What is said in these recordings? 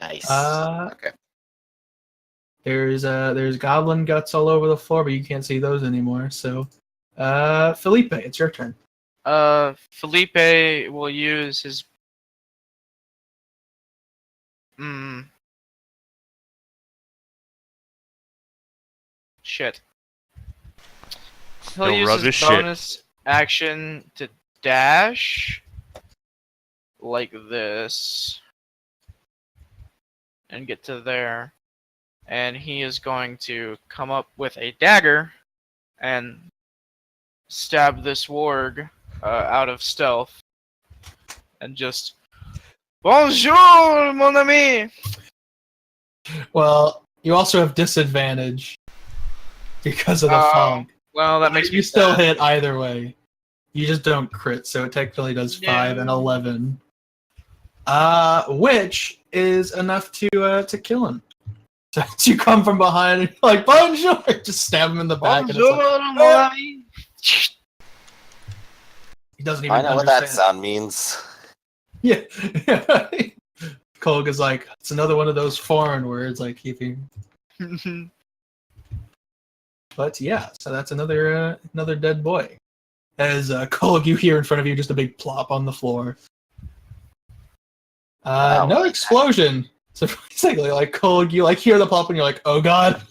Nice. Okay. There's goblin guts all over the floor, but you can't see those anymore. So, Felipe, it's your turn. Felipe will use his. Shit. He'll use his bonus action to dash like this and get to there. And he is going to come up with a dagger and stab this warg out of stealth. And just, bonjour, mon ami! Well, you also have disadvantage because of the fog. Well, that makes you still hit either way. You just don't crit, so it technically does 5 and 11. Which is enough to kill him. So you come from behind and you're like, bonjour! Just stab him in the back. Bonjour, and mon ami! He doesn't even I know understand. what that sound means. Yeah. Kolg is like, it's another one of those foreign words, like keeping. But yeah, so that's another dead boy. As Kolg, you hear in front of you just a big plop on the floor. No explosion. Surprisingly, like Kolg, you like hear the plop and you're like, oh god,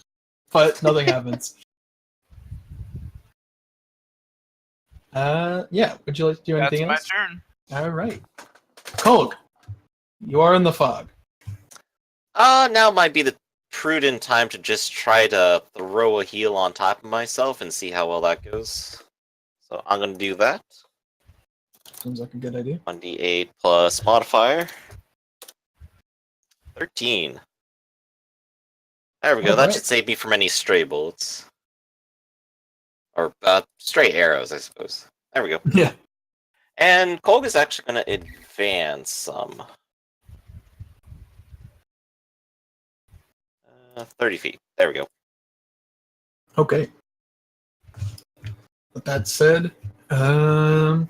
but nothing happens. Yeah. Would you like to do anything else? That's my turn. All right, Kolg, you are in the fog. Now might be the prudent time to just try to throw a heal on top of myself and see how well that goes. So I'm gonna do that. Seems like a good idea. 1d8 plus modifier. 13. There we go. That should save me from any stray bullets. Or stray arrows, I suppose. There we go. Yeah. And Kolg is actually going to advance some. 30 feet. There we go. Okay. With that said, Roland,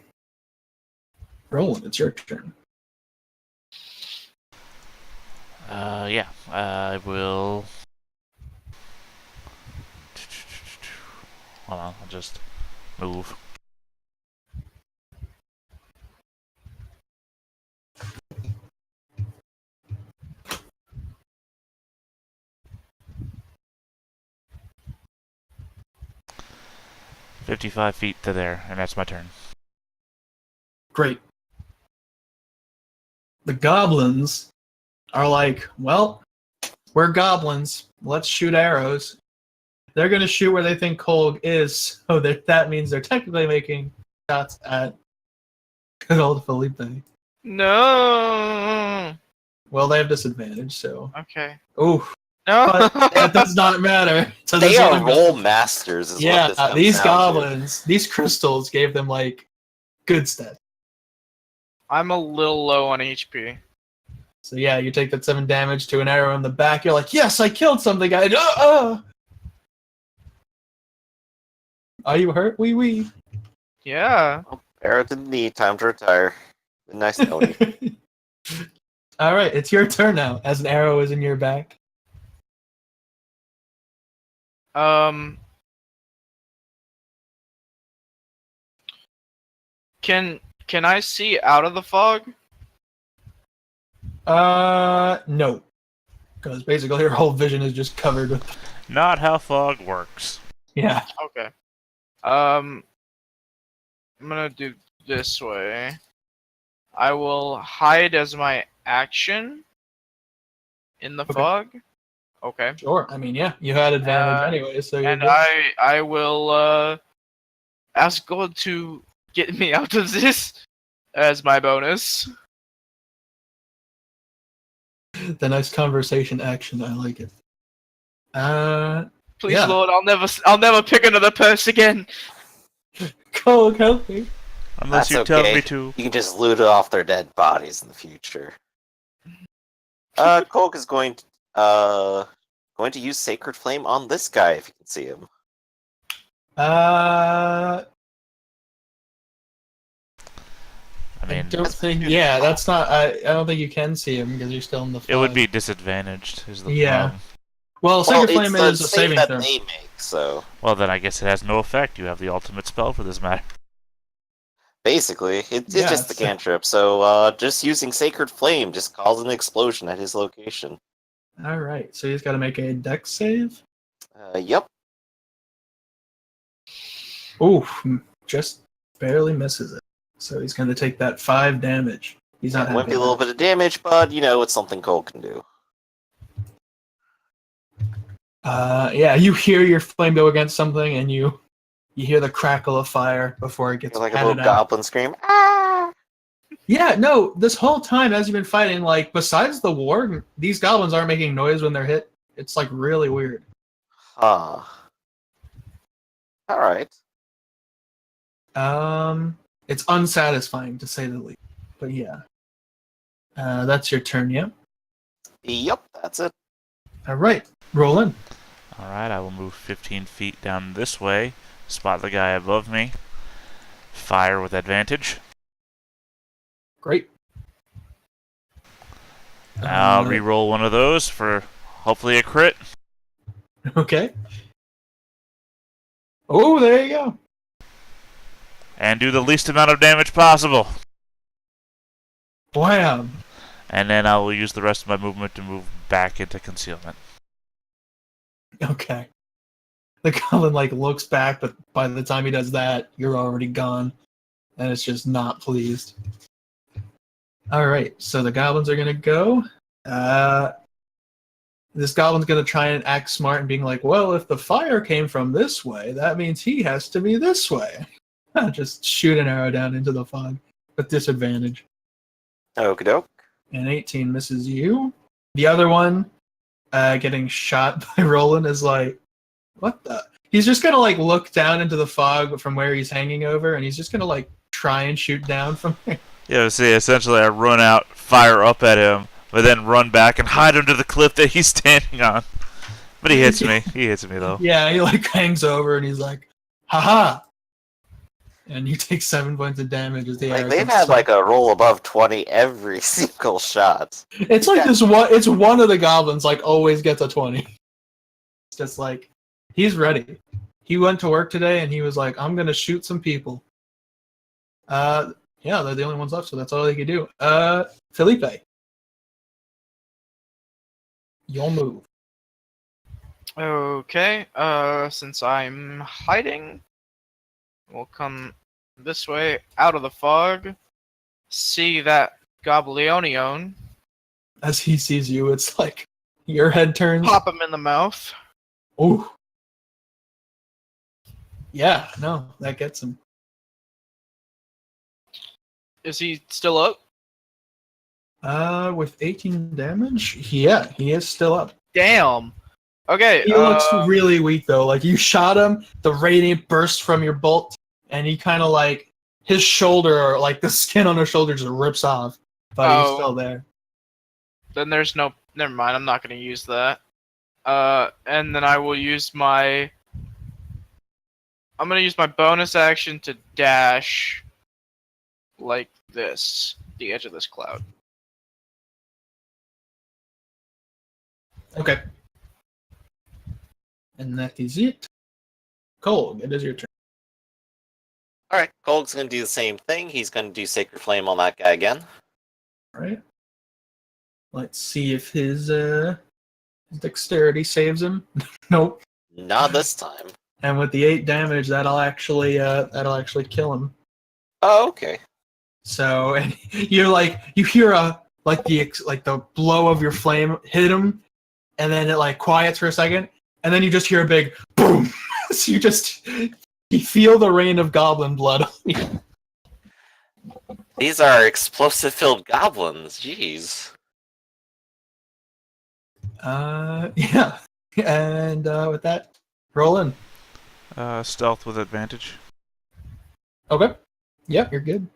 it's your turn. Yeah, I will. Hold on, I'll just move. "55 feet to there, and that's my turn." Great. The goblins are like, well, we're goblins. Let's shoot arrows. They're going to shoot where they think Kolg is, so that means they're technically making shots at good old Felipe. No. Well, they have disadvantage, so. Okay. Oof. No. But that does not matter. So they are roll masters, is what this comes these down goblins, these crystals gave them, like, good stats. I'm a little low on HP. So yeah, you take that 7 damage to an arrow in the back. You're like, yes, I killed something. Are you hurt? Wee. Yeah. Arrow to the knee, time to retire. Nice knowing you. Alright, it's your turn now, as an arrow is in your back. Can I see out of the fog? No. Because basically your whole vision is just covered with... Not how fog works. Yeah. Okay. I'm gonna do this way. I will hide as my action in the fog. Okay. Sure. I mean, yeah, you had advantage anyway, so you're and good. I will ask God to get me out of this as my bonus. The nice conversation action, I like it. Please, Lord, I'll never pick another purse again. Kolg, help me. Unless you tell me to. You can just loot off their dead bodies in the future. Kolg is going to use Sacred Flame on this guy, if you can see him. I I mean, don't think. Yeah, that's not. I don't think you can see him because you're still in the fog. it would be disadvantaged, is the Yeah. problem. Well, Well, Sacred it's Flame the is a save saving that throw. they make, so Well, then I guess it has no effect. You have the ultimate spell for this matter. basically, it's Yeah, just the so- cantrip. So just using Sacred Flame just caused an explosion at his location. All right, so he's got to make a dex save. Yep. Oof, just barely misses it. So he's going to take that 5 damage. He's not It might happy be a little about bit of damage, but it's something Cole can do. Yeah, you hear your flame go against something, and you hear the crackle of fire before it gets Like a patted little out. goblin scream. Ah! Yeah, no, this whole time as you've been fighting, like, besides the war, these goblins aren't making noise when they're hit. It's, like, really weird. Huh. Alright. It's unsatisfying, to say the least. But yeah. That's your turn, yeah? Yep, that's it. Alright, roll in. Alright, I will move 15 feet down this way, spot the guy above me, fire with advantage. Great. I'll re-roll one of those for hopefully a crit. Okay. Oh, there you go. And do the least amount of damage possible. Wham. And then I will use the rest of my movement to move back into concealment. Okay. The goblin, like, looks back, but by the time he does that, you're already gone. And it's just not pleased. Alright, so the goblins are gonna go. This goblin's gonna try and act smart and being like, well, if the fire came from this way, that means he has to be this way. Just shoot an arrow down into the fog with disadvantage. Okie doke. And 18 misses you. The other one, getting shot by Roland, is like, what the? He's just gonna, like, look down into the fog from where he's hanging over, and he's just gonna, like, try and shoot down from there. Yeah, see, essentially I run out, fire up at him, but then run back and hide under the cliff that he's standing on. But he hits me. He hits me, though. Yeah, he, like, hangs over, and he's like, haha! And you take 7 points of damage as the arrow They've comes had, straight. a roll above 20 every single shot. It's like this one. It's one of the goblins, like, always gets a 20. It's just like, he's ready. He went to work today and he was like, I'm gonna shoot some people. Yeah, they're the only ones left, so that's all they can do. Felipe. You'll move. Okay, since I'm hiding, we'll come this way, out of the fog, see that Goblionion, As he sees you, it's like your head turns. pop him in the mouth. Ooh. Yeah, no, that gets him. Is he still up? With 18 damage? Yeah, he is still up. Damn. Okay, He looks really weak, though. Like, you shot him, the radiant burst from your bolt, and he kind of, like, his shoulder, like, the skin on his shoulder just rips off. But he's still there. then there's no... Never mind, I'm not going to use that. And then I will use my... I'm going to use my bonus action to dash like this, the edge of this cloud. Okay. And that is it. Cole, it is your turn. Alright, Colg's gonna do the same thing. He's gonna do Sacred Flame on that guy again. Alright. Let's see if his dexterity saves him. Nope. Not this time. And with the 8 damage, that'll actually kill him. Oh, okay. So, and you're like, you hear the blow of your flame hit him, and then it, like, quiets for a second, and then you just hear a big boom. So you feel the rain of goblin blood on you. These are explosive-filled goblins. Jeez. Yeah. And with that, roll in. Stealth with advantage. Okay. Yeah, you're good.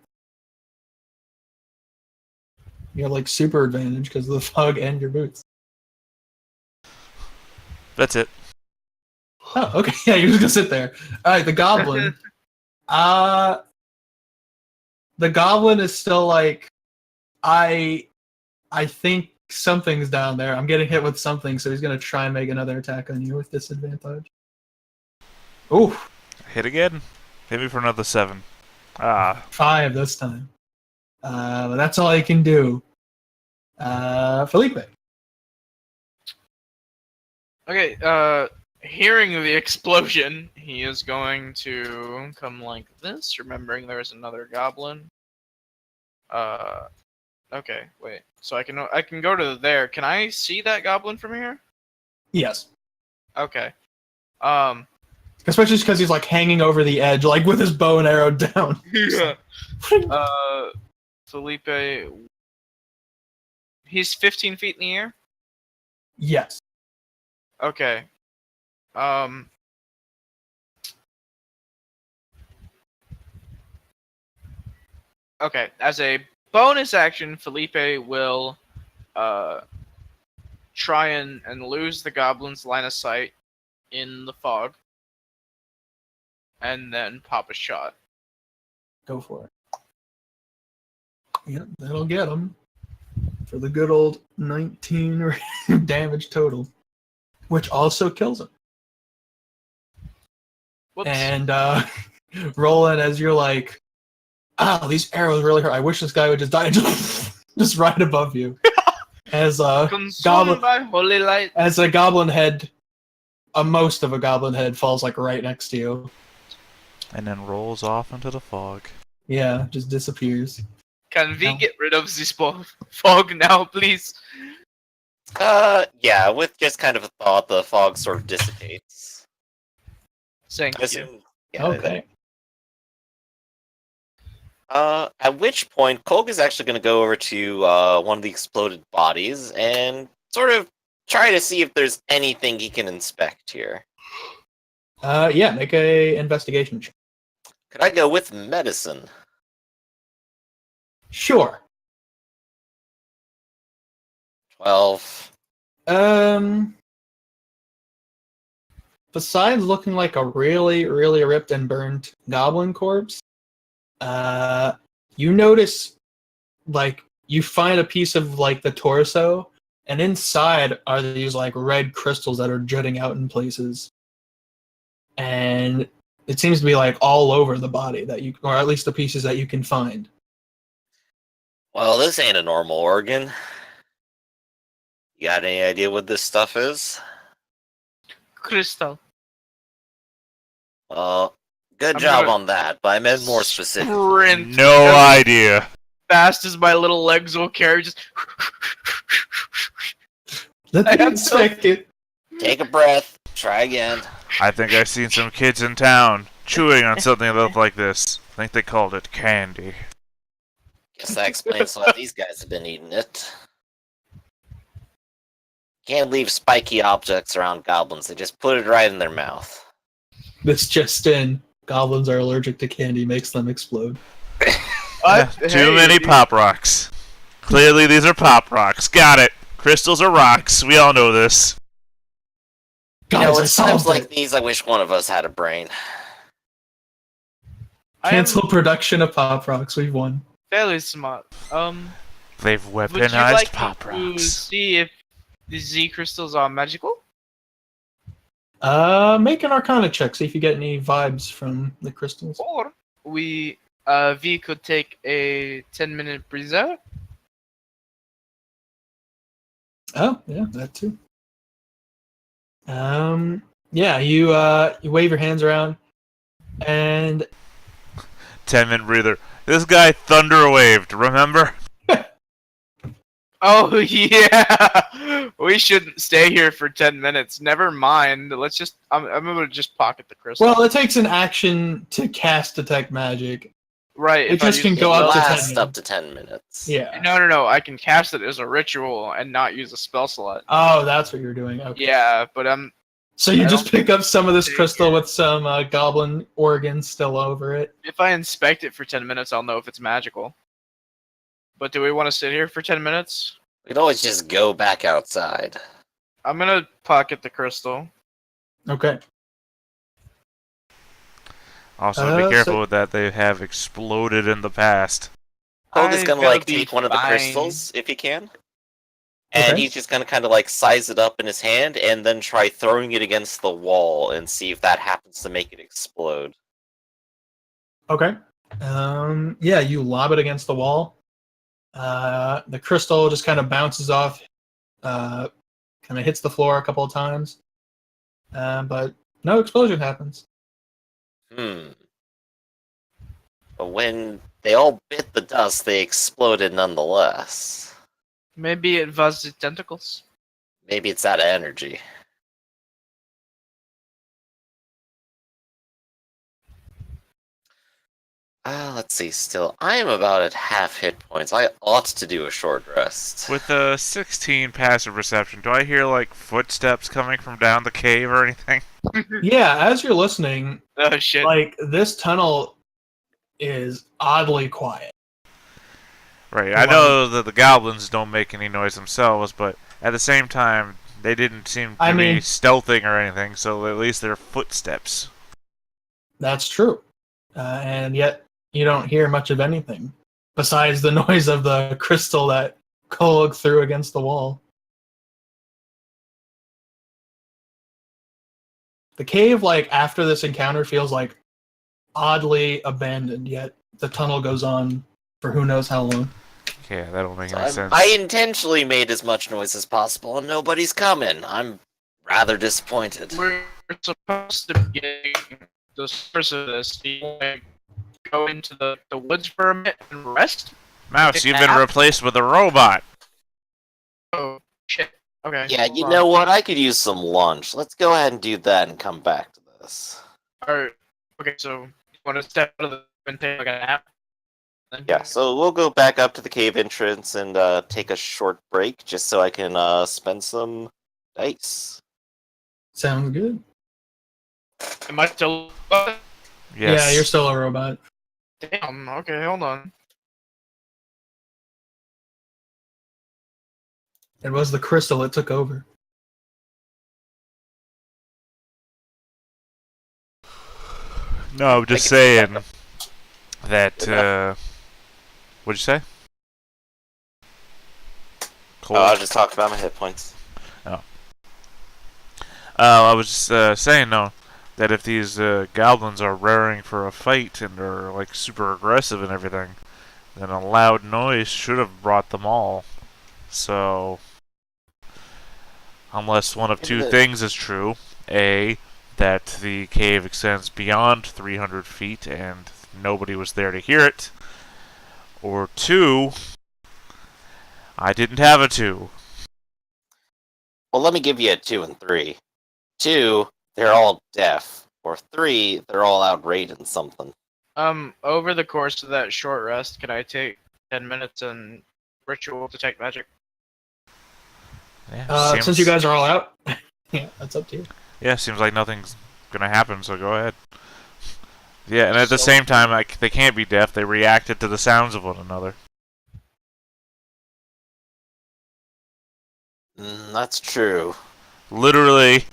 You have, like, super advantage because of the fog and your boots. That's it. Oh, okay. Yeah, you're just gonna sit there. All right, the goblin. The the goblin is still like, I think something's down there. I'm getting hit with something, so he's gonna try and make another attack on you with disadvantage. Ooh, Hit again. Hit me for another 7. Ah. 5 this time. But that's all he can do. Felipe. Okay, hearing the explosion, he is going to come like this, remembering there's another goblin. Okay, wait. So I can go to there. Can I see that goblin from here? Yes. Okay. Especially because he's like hanging over the edge, like with his bow and arrow down. Yeah. Felipe, he's 15 feet in the air? Yes. Okay. Okay, as a bonus action, Felipe will try and lose the goblin's line of sight in the fog. And then pop a shot. Go for it. Yep, that'll get him. For the good old 19 damage total. Which also kills him. Whoops. And Roland, as you're like, "Ow, these arrows really hurt. I wish this guy would just die." Just right above you. As Consumed by holy light. as a goblin head, most of a goblin head falls like right next to you. And then rolls off into the fog. Yeah, just disappears. Can we No. get rid of this fog now, please? Yeah, with just kind of a thought, the fog sort of dissipates. Thank I you. assume- yeah, Okay. At which point, Kolg is actually going to go over to one of the exploded bodies and sort of try to see if there's anything he can inspect here. Yeah, make a investigation check. Could I go with medicine? Sure. 12. Besides looking like a really, really ripped and burned goblin corpse, you notice, like, you find a piece of, like, the torso, and inside are these, like, red crystals that are jutting out in places. And it seems to be, like, all over the body, that you, or at least the pieces that you can find. Well, this ain't a normal organ. You got any idea what this stuff is? Crystal. Well, good I'm job gonna on that, but I meant more specific. Sprint No as idea. fast as my little legs will carry. Just Let I me am so- inspect it. Take a breath. Try again. I think I've seen some kids in town chewing on something that looked like this. I think they called it candy. Guess that explains why these guys have been eating it. Can't leave spiky objects around goblins. They just put it right in their mouth. This just in. Goblins are allergic to candy, makes them explode. Too many pop rocks. Clearly these are pop rocks. Got it. Crystals are rocks. We all know this. You know, Guys, I it's times solved like it. these I wish one of us had a brain. I am Cancel production of Pop Rocks. We've won. fairly smart. They've Would you weaponized like pop me to rocks. see if the Z crystals are magical? Make an Arcana check. See if you get any vibes from the crystals. Or we could take a 10-minute breather. Oh, yeah, that too. Yeah, you wave your hands around, and 10-minute breather. This guy thunder waved, remember? Oh yeah, we shouldn't stay here for 10 minutes. Never mind. Let's just. I'm gonna just pocket the crystal. well, it takes an action to cast detect magic. right. it if I just use can the go up to 10 Last up to 10 minutes. Yeah. No. I can cast it as a ritual and not use a spell slot. Oh, that's what you're doing. Okay. Yeah, but So you I just don't pick up some of this take crystal it. with some goblin organs still over it. if I inspect it for 10 minutes, I'll know if it's magical. But do we want to sit here for 10 minutes? We could always just go back outside. I'm gonna pocket the crystal. Okay. Also, be careful So- with that. They have exploded in the past. Hogue is I'm gonna gonna like be take one of the fine. crystals if he can. And Okay. he's just gonna kind of like size it up in his hand and then try throwing it against the wall and see if that happens to make it explode. Okay. Yeah, you lob it against the wall. The crystal just kind of bounces off, kind of hits the floor a couple of times, but no explosion happens. But when they all bit the dust, they exploded nonetheless. Maybe it buzzed its tentacles. Maybe it's that energy. Let's see, still. I am about at half hit points. I ought to do a short rest. With a 16 passive perception, do I hear like footsteps coming from down the cave or anything? Yeah, as you're listening, Oh shit. like this tunnel is oddly quiet. Right. I know that the goblins don't make any noise themselves, but at the same time, they didn't seem to I be mean- stealthing or anything, so at least they're footsteps. That's true. And yet you don't hear much of anything besides the noise of the crystal that Kolg threw against the wall. The cave, like after this encounter, feels like oddly abandoned, yet the tunnel goes on for who knows how long. Okay, that don't make So any sense. I intentionally made as much noise as possible and nobody's coming. I'm rather disappointed. We're supposed to be getting the source of this. Do you want to go into the woods for a minute and rest? Mouse, you've been replaced with a robot. Oh shit. Okay. Yeah, hold you on. know what? I could use some lunch. Let's go ahead and do that and come back to this. Alright. Okay, so you want to step out of the and take like a nap? Then? Yeah, so we'll go back up to the cave entrance and take a short break just so I can spend some dice. Sounds good. Am I still? Yes. Yeah, you're still a robot. Damn. Okay, hold on. It was the crystal that took over. No, I'm just saying that, what'd you say? Cool. Oh, I was just talking about my hit points. I was just saying, though, that if these goblins are raring for a fight and are, like, super aggressive and everything, then a loud noise should have brought them all. So, unless one of two things is true, A, that the cave extends beyond 300 feet and nobody was there to hear it, or 2, I didn't have a 2. Well, let me give you a 2 and 3. 2, they're all deaf. Or 3, they're all out raiding something. Over the course of that short rest, can I take 10 minutes and ritual detect magic? Yeah, Since you guys are all out, yeah, that's up to you. Yeah, seems like nothing's gonna happen, so go ahead. Yeah, and at the same time, like, they can't be deaf. They reacted to the sounds of one another. That's true. Literally,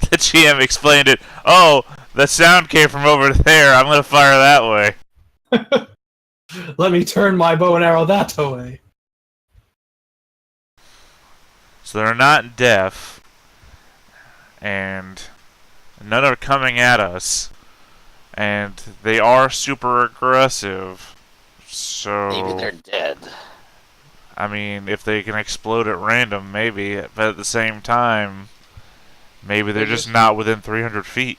the GM explained it. Oh, the sound came from over there. I'm gonna fire that way. Let me turn my bow and arrow that way. So they're not deaf, and none are coming at us, and they are super aggressive. So Maybe they're dead. I mean, if they can explode at random, maybe, but at the same time, maybe they're just not within 300 feet.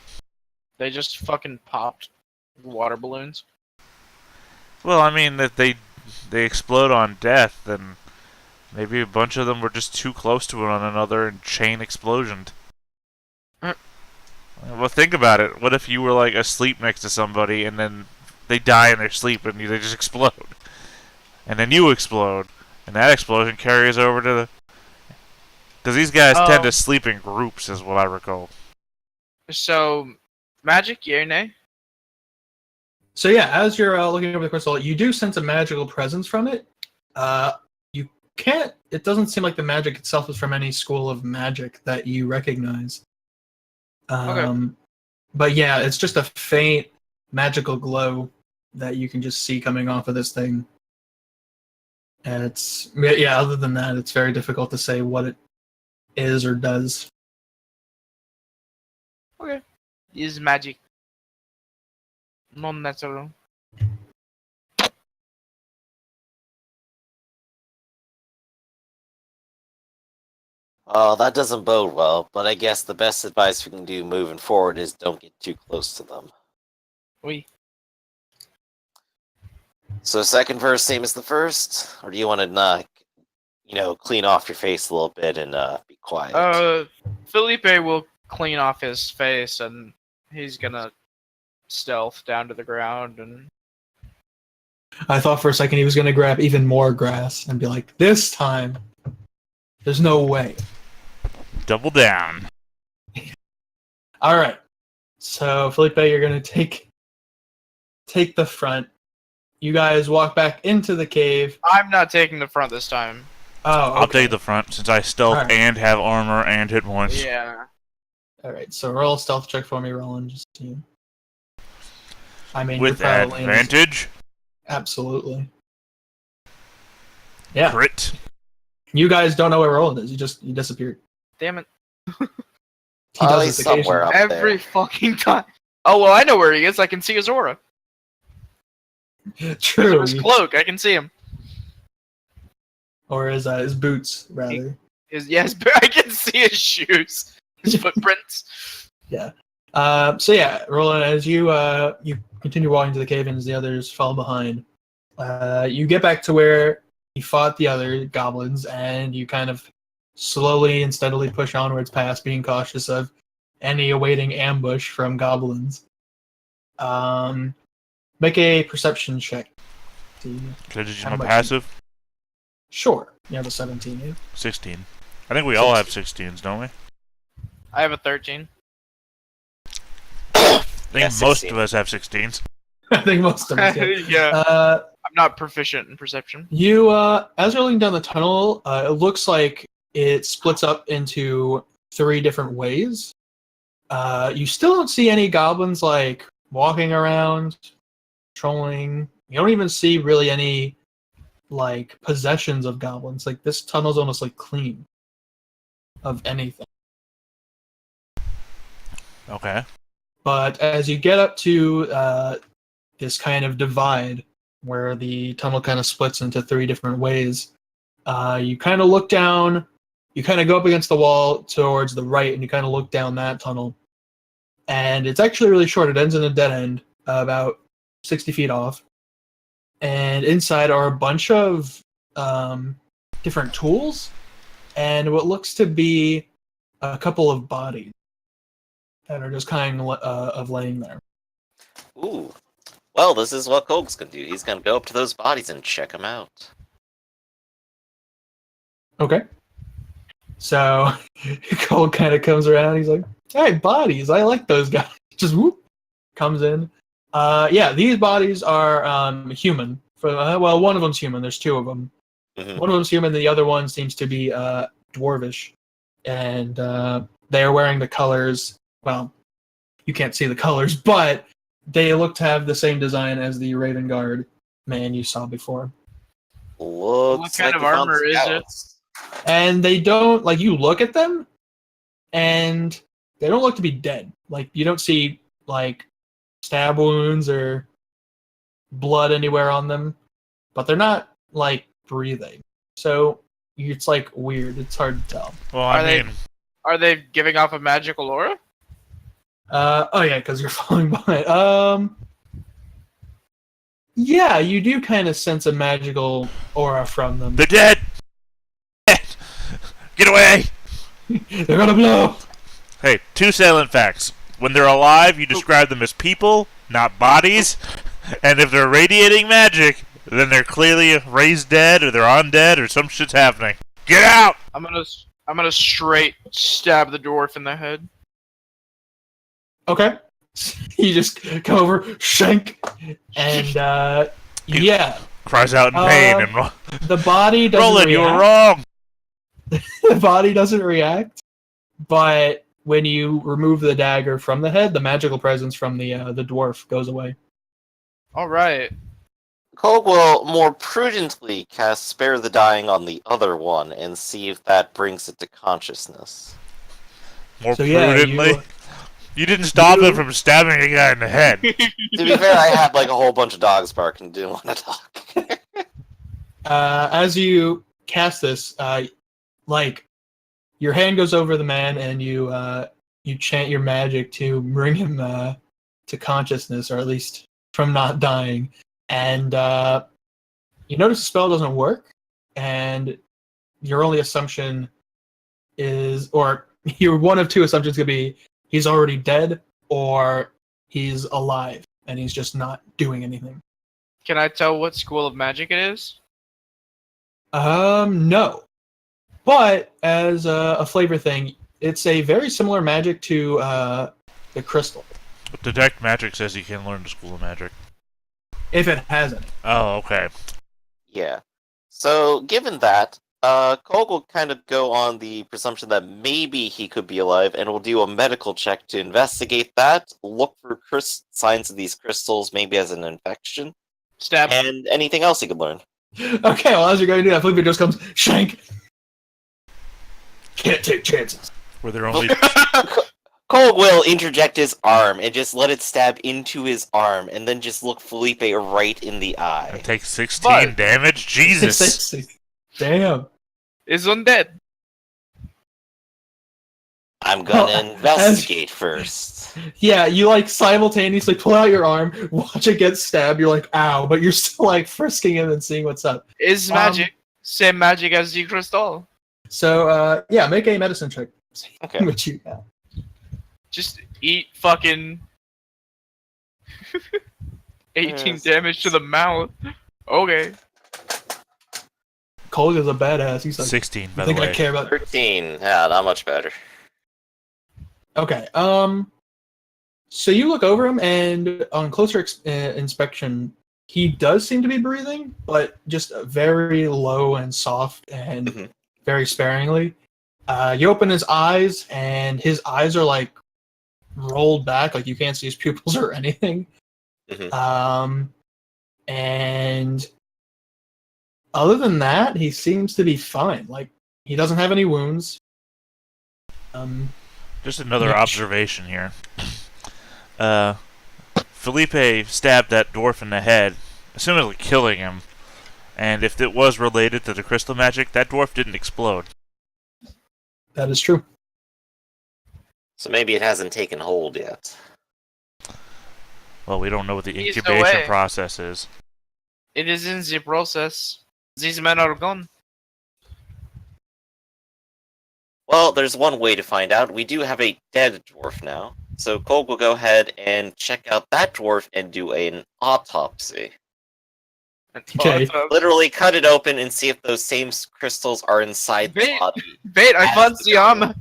They just fucking popped water balloons. Well, I mean, if they explode on death, then maybe a bunch of them were just too close to one another and chain explosioned. Well, think about it. What if you were like asleep next to somebody and then they die in their sleep and they just explode, and then you explode, and that explosion carries over to the. Because these guys tend to sleep in groups, is what I recall. So, magic, yay or nay? So yeah, as you're looking over the crystal, you do sense a magical presence from it. You can't. It doesn't seem like the magic itself is from any school of magic that you recognize. Okay. But yeah, it's just a faint magical glow that you can just see coming off of this thing. And other than that, it's very difficult to say what it is or does. Okay. Use magic. Non-natural. Oh, that doesn't bode well, but I guess the best advice we can do moving forward is don't get too close to them. Oui. So second verse, same as the first? Or do you want to, clean off your face a little bit and be quiet? Felipe will clean off his face and he's gonna stealth down to the ground and I thought for a second he was going to grab even more grass and be like, this time, there's no way. Double down. All right. So, Felipe, you're going to take the front. You guys walk back into the cave. I'm not taking the front this time. Oh, okay. I'll take the front since I stealth Alright. and have armor and hit points. Yeah. All right. So roll a stealth check for me, Roland. Just so you. I mean, With you're probably advantage. absolutely. Yeah. Crit. You guys don't know where Roland is. He disappeared. Damn it. He does He's this somewhere occasionally. up Every there. fucking time. Oh, well, I know where he is. I can see his aura. True. His cloak. I can see him. Or his boots, rather. I can see his shoes. His footprints. Roland, as you continue walking to the cave and as the others fall behind, you get back to where you fought the other goblins, and you kind of slowly and steadily push onwards past, being cautious of any awaiting ambush from goblins. Make a perception check. Can I just use How my much- passive? Sure. You have a 17, yeah? 16. I think we all have 16s, don't we? I have a 13. I think Yeah, most 16. of us have 16s. I think most of us. Yeah. Yeah. I'm not proficient in perception. You, as you're looking down the tunnel, it looks like it splits up into 3 different ways. You still don't see any goblins, like, walking around, trolling. You don't even see really any, like, possessions of goblins. Like, this tunnel's almost, like, clean of anything. Okay. But as you get up to this kind of divide where the tunnel kind of splits into 3 different ways, you kind of look down, you kind of go up against the wall towards the right, and you kind of look down that tunnel. And it's actually really short. It ends in a dead end, about 60 feet off. And inside are a bunch of different tools and what looks to be a couple of bodies that are just kind of laying there. Ooh. Well, this is what Colg's gonna do. He's gonna go up to those bodies and check them out. Okay. So Cole kind of comes around. He's like, "Hey, bodies! I like those guys." Just whoop, comes in. These bodies are human. Well, one of them's human. There's 2 of them. Mhm. One of them's human. The other one seems to be dwarvish, and they are wearing the colors. Well, you can't see the colors, but they look to have the same design as the Raven Guard man you saw before. Looks What kind like of you found armor is it? scouts. And they don't, like, you look at them, and they don't look to be dead. Like, you don't see, like, stab wounds or blood anywhere on them, but they're not, like, breathing. So it's, like, weird. It's hard to tell. Well, Are they giving off a magical aura? Because you're falling behind. Yeah, you do kind of sense a magical aura from them. they're dead! Get away! They're gonna blow! Hey, 2 salient facts. When they're alive, you describe them as people, not bodies. And if they're radiating magic, then they're clearly raised dead, or they're undead, or some shit's happening. Get out! I'm gonna straight stab the dwarf in the head. Okay. You just come over, shank, and Cries out in pain and the body doesn't Roland, you were react. wrong! The body doesn't react, but when you remove the dagger from the head, the magical presence from the dwarf goes away. All right. Cole will more prudently cast Spare the Dying on the other one and see if that brings it to consciousness. More So yeah, prudently. You didn't stop you- him from stabbing a guy in the head. To be fair, I had like a whole bunch of dogs barking and didn't want to talk. as you cast this, like your hand goes over the man and you chant your magic to bring him to consciousness, or at least from not dying. And you notice the spell doesn't work, and your only assumption is, or your one of two assumptions could be, he's already dead or he's alive and he's just not doing anything. Can I tell what school of magic it is? No. But as a flavor thing, it's a very similar magic to the crystal, Detect Magic says you can learn the School of Magic. if it has any. Oh, okay. Yeah. So, given that, Cole will kind of go on the presumption that maybe he could be alive, and will do a medical check to investigate that, look for signs of these crystals, maybe as an infection, Stab. and anything else he could learn. Okay, well, as you're going to do that, Felipe just comes, shank. Can't take chances. Were there only Cole will interject his arm and just let it stab into his arm, and then just look Felipe right in the eye. take 16 But- damage? Jesus. Damn. Is undead. I'm gonna Well, investigate first. Yeah, you like simultaneously pull out your arm, watch it get stabbed, you're like, ow, but you're still like frisking him and seeing what's up. Is magic. Same magic as the crystal. So, yeah, make a medicine check. Okay. Which you have. Just eat fucking 18 Yes. damage to the mouth. Okay. Cole is a badass. He's like, 16, by I the think I way. care about. 13. Yeah, not much better. Okay. So you look over him, and on closer inspection, he does seem to be breathing, but just very low and soft and Mhm. very sparingly. You open his eyes, and his eyes are like rolled back, like you can't see his pupils or anything. Mhm. And other than that, he seems to be fine. Like he doesn't have any wounds. Just another Yeah. observation here. Felipe stabbed that dwarf in the head, assumedly killing him. And if it was related to the crystal magic, that dwarf didn't explode. That is true. So maybe it hasn't taken hold yet. Well, we don't know what the He's incubation away. process is. It is in the process. These men are gone. Well, there's one way to find out. We do have a dead dwarf now. So Cole will go ahead and check out that dwarf and do an autopsy. Okay. Literally cut it open and see if those same crystals are inside the Wait. body. Wait, I As found the the arm.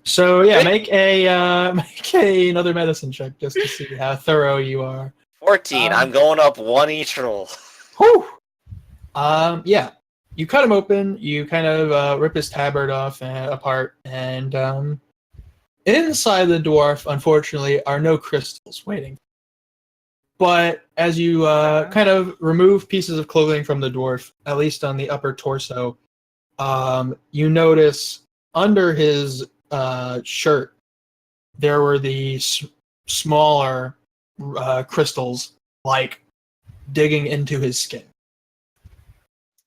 So yeah, make another medicine check just to see how thorough you are. 14. I'm going up one each roll. Whew. Yeah, you cut him open. You kind of rip his tabard off apart, and inside the dwarf, unfortunately, are no crystals waiting. But as you kind of remove pieces of clothing from the dwarf, at least on the upper torso, you notice under his shirt there were these smaller crystals, like digging into his skin.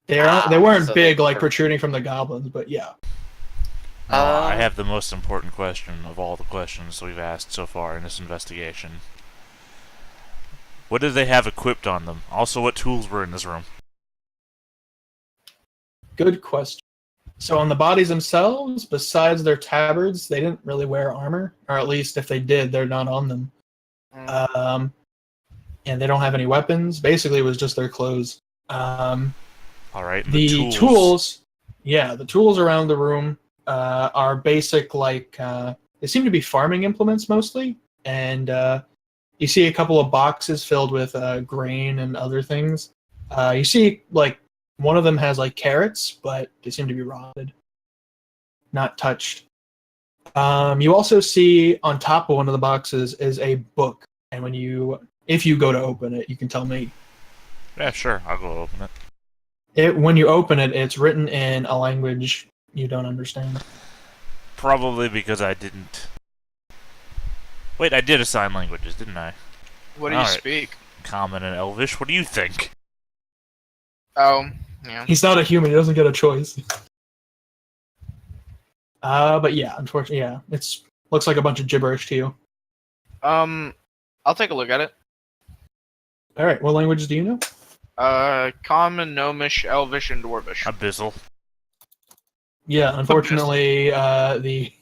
They weren't so big, they like were- protruding from the goblins, but yeah. I have the most important question of all the questions we've asked so far in this investigation. What did they have equipped on them? Also, what tools were in this room? Good question. So on the bodies themselves, besides their tabards, they didn't really wear armor, or at least if they did, they're not on them. And they don't have any weapons. Basically, it was just their clothes. All right, and The tools, the tools around the room are basic, like they seem to be farming implements mostly, and you see a couple of boxes filled with grain and other things. You see, like, one of them has like carrots, but they seem to be rotted, not touched. You also see on top of one of the boxes is a book, and when you If you go to open it, you can tell me. Yeah, sure. I'll go open it. When you open it, it's written in a language you don't understand. Probably because I didn't. Wait, I did assign languages, didn't I? What do you Alright. speak? Common and Elvish. What do you think? Oh, yeah. He's not a human. He doesn't get a choice. But yeah, unfortunately, yeah, it's looks like a bunch of gibberish to you. I'll take a look at it. All right, what languages do you know? Common, Gnomish, Elvish, and Dwarvish. Abyssal. Yeah, unfortunately, the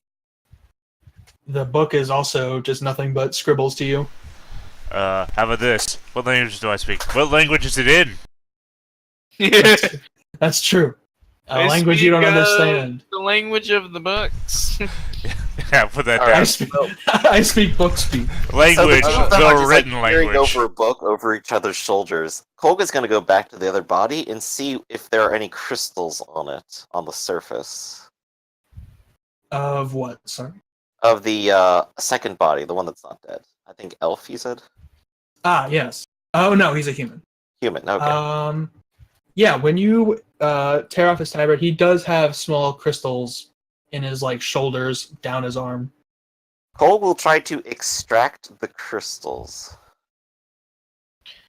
book is also just nothing but scribbles to you. How about this? What language do I speak? What language is it in? That's true. A I language you speak, don't understand. The language of the books. Yeah, put that Alright. down. I speak book speak. Language, So the the is, written peering language. over a book over each other's shoulders. Kolga's gonna go back to the other body and see if there are any crystals on it, on the surface. Of what? Sorry. Of the second body, the one that's not dead. I think elf, you said? Ah, yes. Oh no, he's a human. Human, okay. Yeah, when you tear off his tabard, he does have small crystals in his like shoulders, down his arm. Cole will try to extract the crystals.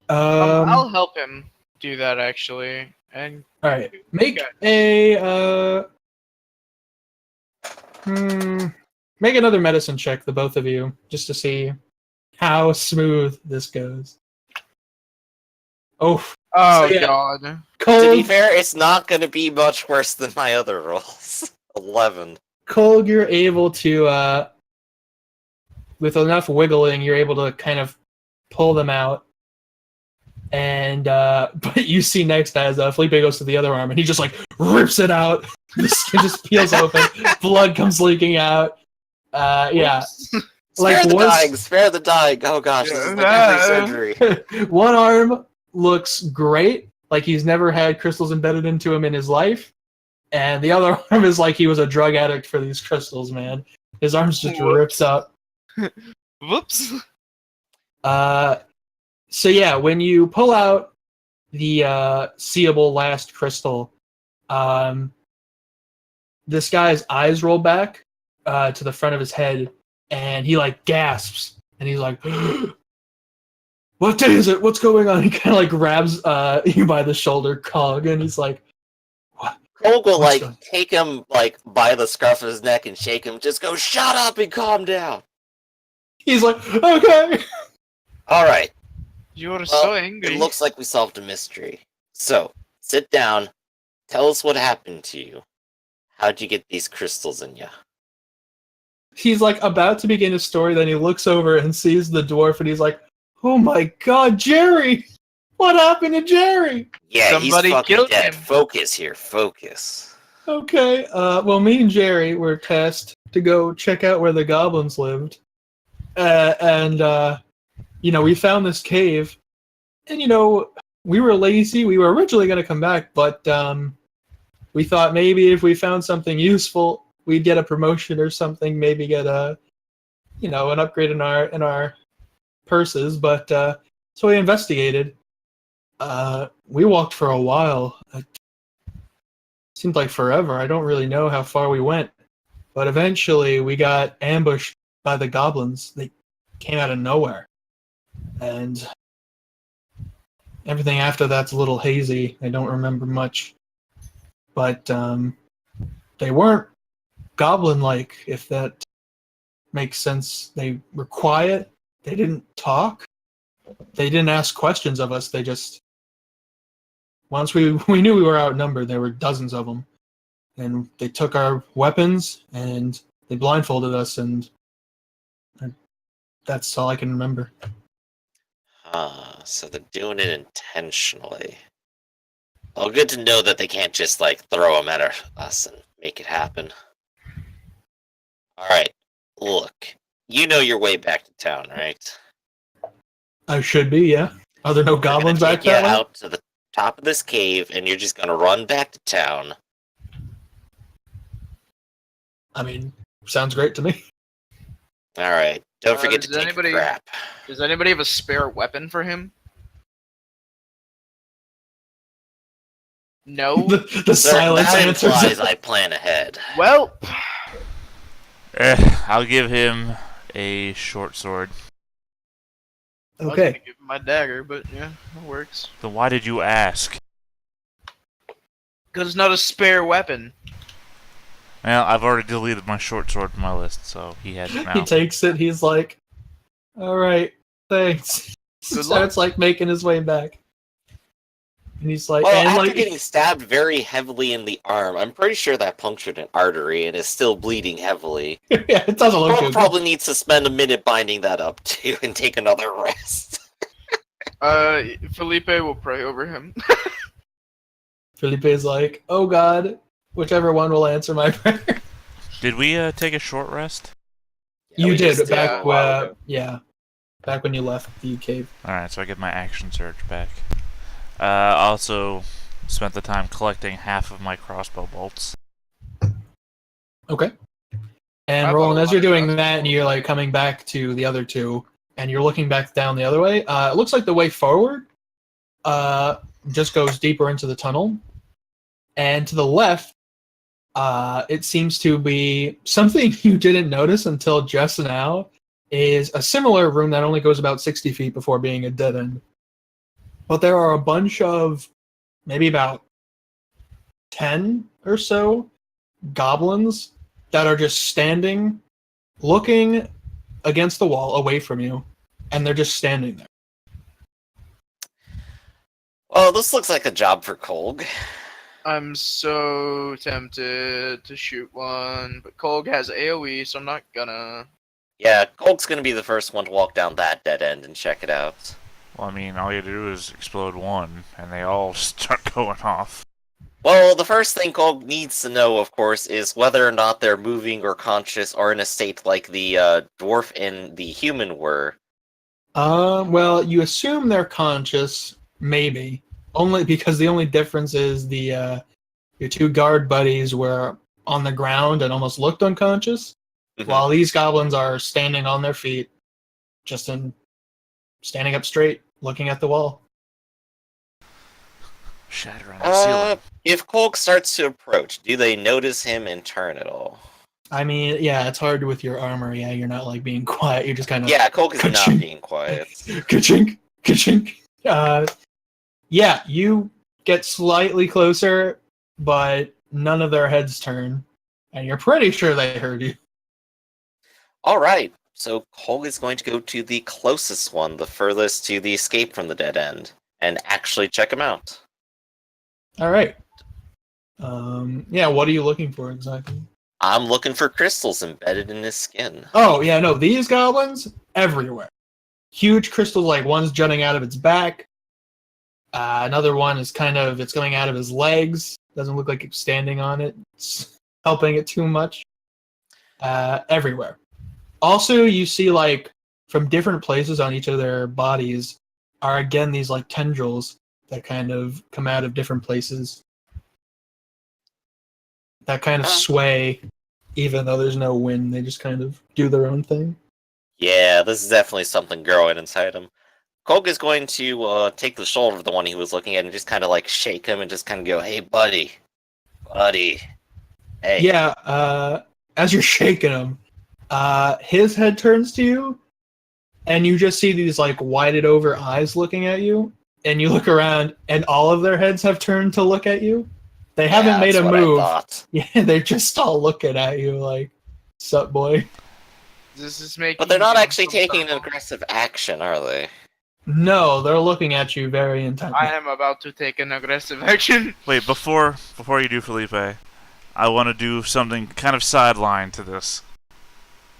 I'll help him do that actually. And All right, make a make another medicine check, the both of you, just to see how smooth this goes. Oh, oh So, yeah. god. To be Cold, fair, it's not gonna be much worse than my other rolls. 11. Cold, you're able to with enough wiggling, you're able to kind of pull them out. And but you see next as Felipe goes to the other arm and he just like rips it out. The skin just peels open, blood comes leaking out. Yeah. Spare the once- dying, spare the dying. Oh gosh, this is like every surgery. One arm looks great, like he's never had crystals embedded into him in his life. And the other arm is like he was a drug addict for these crystals, man. His arm's just rips up. Whoops. So yeah, when you pull out the seeable last crystal, this guy's eyes roll back to the front of his head, and he like gasps, and he's like, "What day is it? What's going on?" He kind of like grabs you by the shoulder, Cog, and he's like, "What?" Cole will What's like going- take him like by the scruff of his neck and shake him. Just go, shut up and calm down. He's like, "Okay." All right. You're Well, so angry. It looks like we solved a mystery. So sit down. Tell us what happened to you. How'd you get these crystals in you? He's like about to begin his story, then he looks over and sees the dwarf, and he's like, "Oh my God, Jerry! What happened to Jerry?" Yeah, Somebody he's fucking killed dead. him. Focus here. Focus. Okay. Well, me and Jerry were tasked to go check out where the goblins lived, and we found this cave, and we were lazy. We were originally going to come back, but we thought maybe if we found something useful, we'd get a promotion or something. Maybe get an upgrade in our purses. But so we investigated. We walked for a while. It seemed like forever. I don't really know how far we went, but eventually we got ambushed by the goblins. They came out of nowhere, and everything after that's a little hazy. I don't remember much. But they weren't goblin-like, if that makes sense. They were quiet. They didn't talk. They didn't ask questions of us. They just... Once we knew we were outnumbered, there were dozens of them. And they took our weapons, and they blindfolded us, and that's all I can remember. So they're doing it intentionally. Well, good to know that they can't just like throw them at us and make it happen. Alright, look. You know your way back to town, right? I should be, yeah. Are there no We're gonna goblins back take you that way? out to the top of this cave, and you're just gonna run back to town. I mean, sounds great to me. Alright, don't forget to does take anybody- a crap. Does anybody have a spare weapon for him? No. the Sir, silence that answers. implies I plan ahead. Well, I'll give him a short sword. I was gonna Okay. give him my dagger, but yeah, it works. Then why did you ask? Because it's not a spare weapon. Well, I've already deleted my short sword from my list, so he has it He now. takes it. He's like, "All right, thanks." Good Starts like making his way back, and he's like, Well, and after like, getting stabbed very heavily in the arm, I'm pretty sure that punctured an artery and is still bleeding heavily. yeah, it doesn't look good. Probably needs to spend a minute binding that up too and take another rest. Felipe will pray over him. Felipe's like, "Oh God, whichever one will answer my prayer." Did we take a short rest? You we did just back a while ago. back when you left the cave. Alright, so I get my action surge back. Also spent the time collecting half of my crossbow bolts. Okay. And I've got Roland, a as lot you're of doing crossbow that, and you're like coming back to the other two, and you're looking back down the other way, it looks like the way forward just goes deeper into the tunnel. And to the left, it seems to be something you didn't notice until just now, is a similar room that only goes about 60 feet before being a dead end. But there are a bunch of, maybe about 10 or so, goblins that are just standing, looking against the wall away from you, and they're just standing there. Well, this looks like a job for Kolg. I'm so tempted to shoot one, but Kolg has AoE, so I'm not gonna. Yeah, Kolg's gonna be the first one to walk down that dead end and check it out. Well, I mean, all you do is explode one, and they all start going off. Well, the first thing Kolg needs to know, of course, is whether or not they're moving or conscious or in a state like the dwarf and the human were. Well, you assume they're conscious, maybe. Only because the only difference is your two guard buddies were on the ground and almost looked unconscious, Mhm. while these goblins are standing on their feet, standing up straight, looking at the wall. Shatter on the ceiling. If Kolg starts to approach, do they notice him and turn at all? I mean, yeah, it's hard with your armor. Yeah, you're not like being quiet. You're just kind of Yeah, Kolg is Ka-ching. not being quiet. ka-chink, ka-chink. Yeah, you get slightly closer, but none of their heads turn, and you're pretty sure they heard you. Alright, so Kolg is going to go to the closest one, the furthest to the escape from the dead end, and actually check him out. All right. Yeah, what are you looking for exactly? I'm looking for crystals embedded in his skin. Oh, yeah, no, these goblins, everywhere. Huge crystals, like one's jutting out of its back. Another one is it's going out of his legs. Doesn't look like it's standing on it. It's helping it too much. Everywhere. Also, you see, like, from different places on each of their bodies are, again, these, like, tendrils that kind of come out of different places. That kind of sway, even though there's no wind. They just kind of do their own thing. Yeah, this is definitely something growing inside him. Kolg is going to take the shoulder of the one he was looking at and just kind of like shake him and just kind of go, "Hey, buddy. Buddy. Hey." Yeah, as you're shaking him, his head turns to you, and you just see these like whited over eyes looking at you, and you look around, and all of their heads have turned to look at you. They haven't made that's a what I move. thought. Yeah, they're just all looking at you like, "Sup, boy?" This is making. But they're not me actually taking an uncomfortable. aggressive action, are they? No, they're looking at you very intently. I am about to take an aggressive action. Wait, before you do, Felipe, I want to do something kind of sideline to this.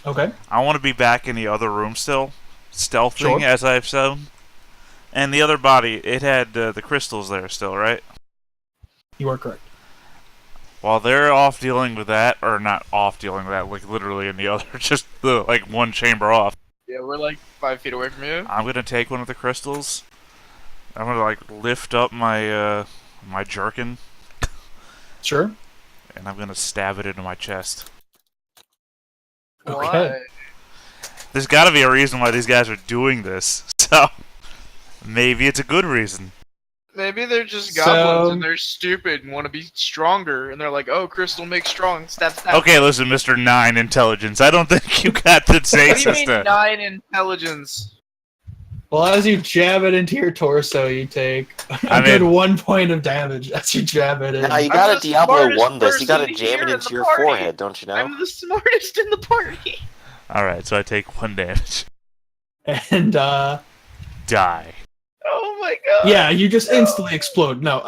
Okay. I want to be back in the other room still, stealthing, Sure. as I've said. And the other body, it had the crystals there still, right? You are correct. While they're off dealing with that, or not off dealing with that, like literally in the other, just the like one chamber off. Yeah, we're like 5 feet away from you. I'm gonna take one of the crystals. I'm gonna like lift up my my jerkin, Sure. and I'm gonna stab it into my chest. Okay. Why? There's got to be a reason why these guys are doing this. So maybe it's a good reason. Maybe they're just So- goblins and they're stupid and want to be stronger, and they're like, "Oh, crystal makes strong." Stab, stab. Okay, listen, Mr. 9 Intelligence. I don't think you got the same What do you mean system. 9 intelligence? Well, as you jab it into your torso, you take a good 1 point of damage as you jab it in. Now you I'm gotta the Diablo smartest 1 this. You gotta person jam here it in into the your party. forehead, don't you know? I'm the smartest in the party. Alright, so I take 1 damage. And Die. Oh my god. yeah, you just instantly explode. No,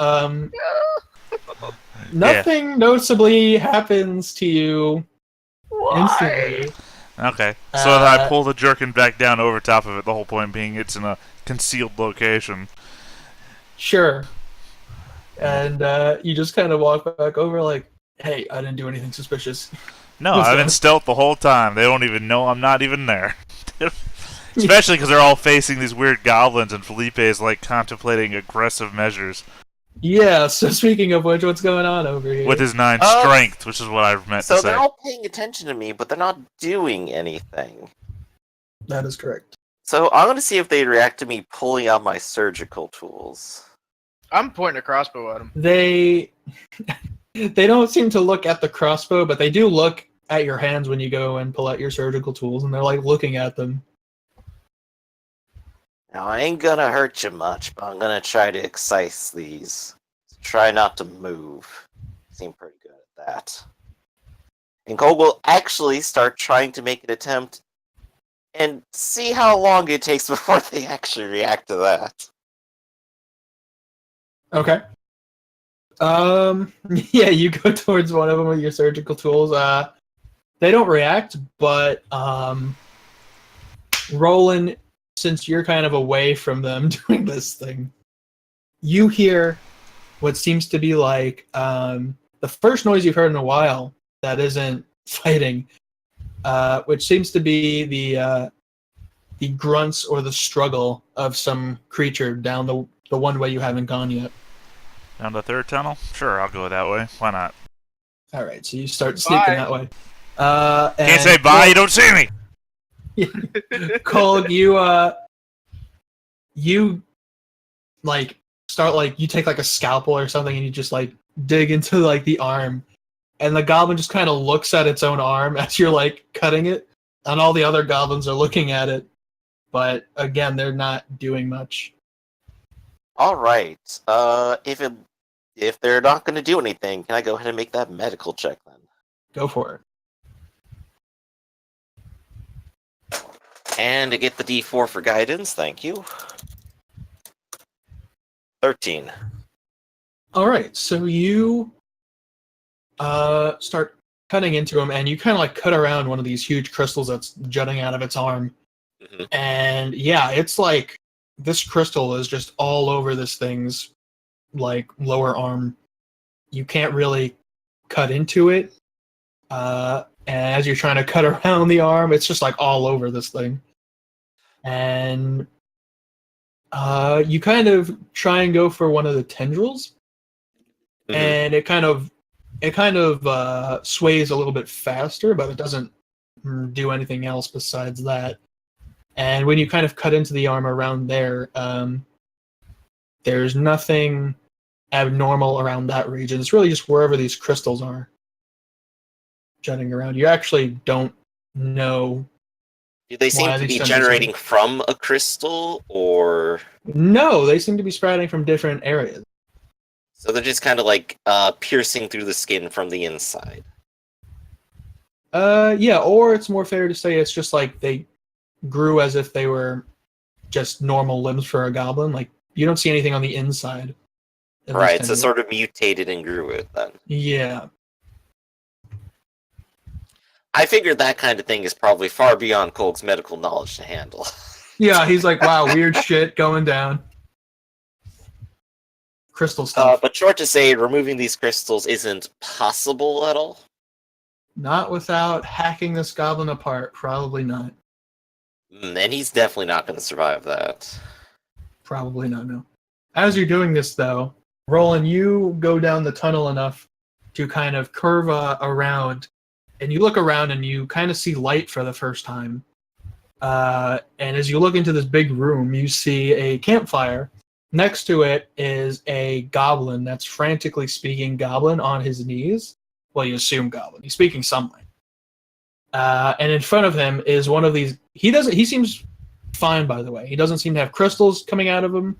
nothing noticeably happens to you Why? instantly. Okay. So then I Uh, pull the jerkin back down over top of it, the whole point being it's in a concealed location. Sure. And you just kind of walk back over like, hey, I didn't do anything suspicious. No, What's I've that? been stealth the whole time. They don't even know I'm not even there. Especially because they're all facing these weird goblins, and Felipe is like contemplating aggressive measures Yeah, so speaking of which, what's going on over here? with his 9 Uh, strength, which is what I meant So to they're say. all paying attention to me, but they're not doing anything. That is correct. So I'm gonna see if they react to me pulling out my surgical tools. I'm pointing a crossbow at him. They don't seem to look at the crossbow, but they do look at your hands when you go and pull out your surgical tools, and they're like looking at them. Now I ain't gonna hurt you much, but I'm gonna try to excise these. Try not to move. Seem pretty good at that. And Cole will actually start trying to make an attempt and see how long it takes before they actually react to that. Okay. Yeah, you go towards one of them with your surgical tools. They don't react, but Roland, since you're kind of away from them doing this thing, you hear what seems to be like the first noise you've heard in a while that isn't fighting, which seems to be the grunts or the struggle of some creature down the one way you haven't gone yet. Down the 3rd tunnel? Sure, I'll go that way. Why not? All right, so you start sneaking Bye. that way. Can't say bye, you don't see me! Cole, you like start like you take like a scalpel or something and you just like dig into like the arm, and the goblin just kind of looks at its own arm as you're like cutting it, and all the other goblins are looking at it, but again they're not doing much. Alright. If they're not gonna do anything, can I go ahead and make that medical check then? Go for it. And to get the D4 for guidance, thank you. 13. All right, so you start cutting into him, and you kind of like cut around one of these huge crystals that's jutting out of its arm. Mhm. And yeah, it's like this crystal is just all over this thing's like lower arm. You can't really cut into it. And as you're trying to cut around the arm, it's just like all over this thing. And you kind of try and go for one of the tendrils, Mhm. and it kind of sways a little bit faster, but it doesn't do anything else besides that. And when you kind of cut into the arm around there, there's nothing abnormal around that region. It's really just wherever these crystals are jutting around. You actually don't know. Do they seem Why to these be tendrils generating from a crystal, or No, they seem to be sprouting from different areas. so they're just kind of like piercing through the skin from the inside? Yeah, or it's more fair to say it's just like they grew as if they were just normal limbs for a goblin. Like you don't see anything on the inside. of these Right, so tendrils. sort of mutated and grew it then. Yeah. I figured that kind of thing is probably far beyond Kolg's medical knowledge to handle. Yeah, he's like, wow, weird shit going down. Crystal stuff. But short to say, removing these crystals isn't possible at all. Not without hacking this goblin apart. Probably not. And he's definitely not going to survive that. Probably not, no. As you're doing this, though, Roland, you go down the tunnel enough to kind of curve around, and you look around and you kind of see light for the first time. And as you look into this big room, you see a campfire. Next to it is a goblin that's frantically speaking goblin on his knees. Well, you assume goblin. He's speaking some language. And in front of him is one of these. He seems fine, by the way. He doesn't seem to have crystals coming out of him,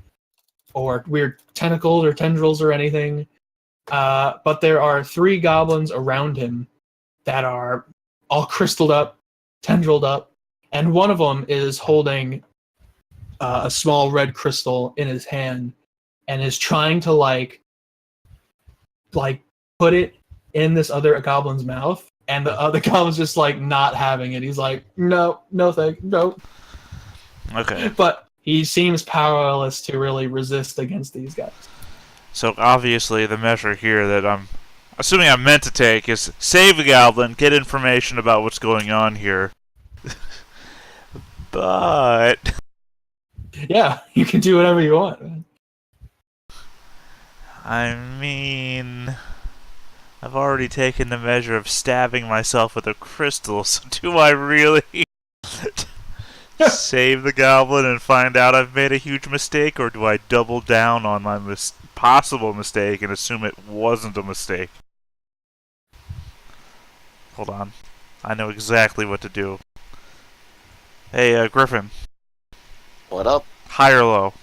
or weird tentacles or tendrils or anything. But there are 3 goblins around him that are all crystalled up, tendrilled up, and one of them is holding a small red crystal in his hand and is trying to like put it in this other goblin's mouth, and the other goblin's just like not having it. He's like, no, no. Okay. But he seems powerless to really resist against these guys. So obviously the measure here that I'm assuming I'm meant to take is save the goblin, get information about what's going on here. But Yeah, you can do whatever you want, man. I mean, I've already taken the measure of stabbing myself with a crystal, so do I really save the goblin and find out I've made a huge mistake, or do I double down on my possible mistake and assume it wasn't a mistake? Hold on. I know exactly what to do. Hey, Griffin. What up? High or low?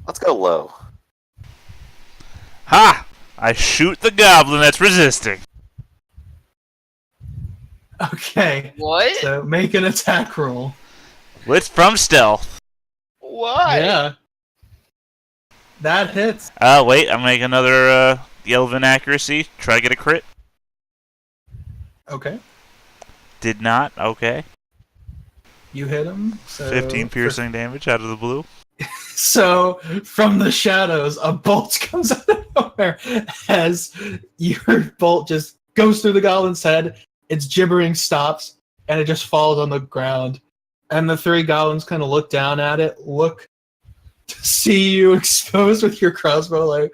Let's go low. Ha! I shoot the goblin that's resisting. Okay, What? so make an attack roll. It's from stealth. Why? Yeah. That hits. Wait, I'll make another Elven accuracy. Try to get a crit. Okay. Did not. Okay. You hit him. So 15 piercing damage out of the blue. So from the shadows, a bolt comes out of nowhere as your bolt just goes through the goblin's head. Its gibbering stops, and it just falls on the ground. And the 3 goblins kind of look down at it, look to see you exposed with your crossbow, like,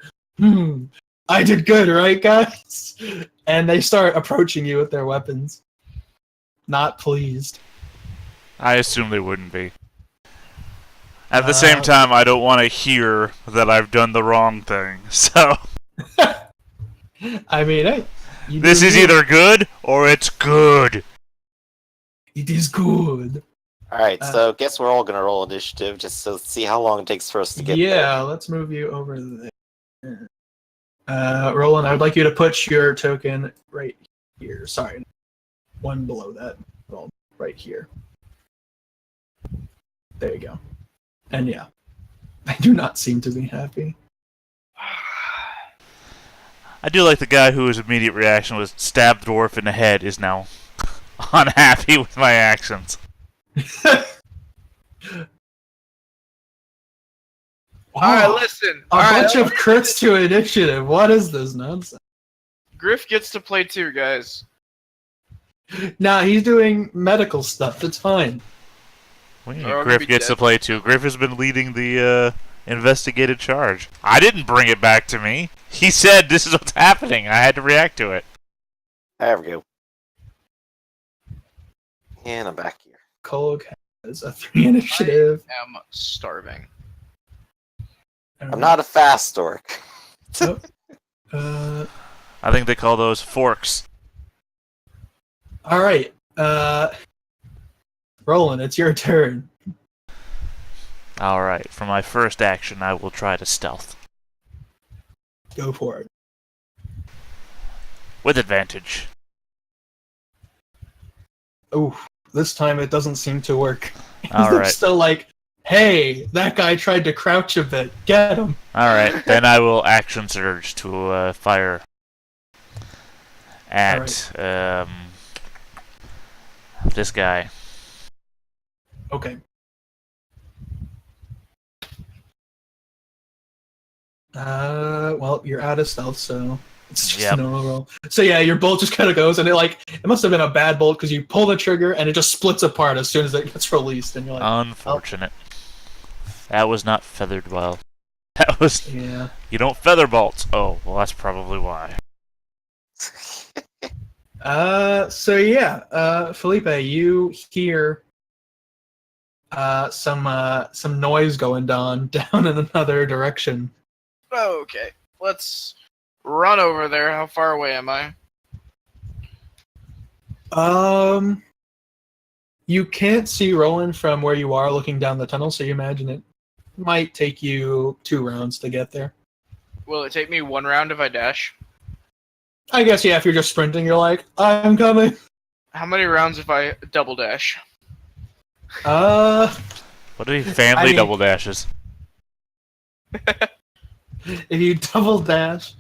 I did good, right, guys? And they start approaching you with their weapons. Not pleased. I assume they wouldn't be. At the same time, I don't want to hear that I've done the wrong thing, so... I mean, hey. This is either good, or it's good! It is good. Alright, so guess we're all gonna roll initiative just to see how long it takes for us to get there. Yeah, let's move you over there. Roland, I would like you to put your token right here. Sorry, one below that. Well, right here. There you go. And yeah, I do not seem to be happy. I do like the guy whose immediate reaction was stab dwarf in the head is now unhappy with my actions. Alright, listen. A bunch of crits to initiative. What is this nonsense? Griff gets to play too, guys. Nah, he's doing medical stuff. It's fine. What do you Or mean I'll Griff be gets dead. to play too? Griff has been leading the investigative charge. I didn't bring it back to me. He said this is what's happening. I had to react to it. There we go. And I'm back here. Kolg has a 3 initiative. I'm starving. I'm not a fast orc. Uh, I think they call those forks. all right. Roland, it's your turn. Alright, for my first action, I will try to stealth. Go for it. With advantage. Ooh, this time it doesn't seem to work. All They're right. still like, hey, that guy tried to crouch a bit. Get him. Alright, then I will action surge to fire at this guy. Okay. Well, you're out of stealth, so it's just Yep. a normal roll. So yeah, your bolt just kind of goes, and it must have been a bad bolt because you pull the trigger and it just splits apart as soon as it gets released, and you're like, Unfortunate. That was not feathered well. That was... yeah. You don't feather bolts. Oh, well that's probably why. So yeah, Felipe, you hear some noise going on down in another direction. Okay, let's run over there. How far away am I? You can't see Roland from where you are looking down the tunnel, so you imagine it might take you 2 rounds to get there. Will it take me 1 round if I dash? I guess, yeah, if you're just sprinting, you're like, I'm coming. How many rounds if I double dash? Uh, What are family I mean- double dashes? if you double dash,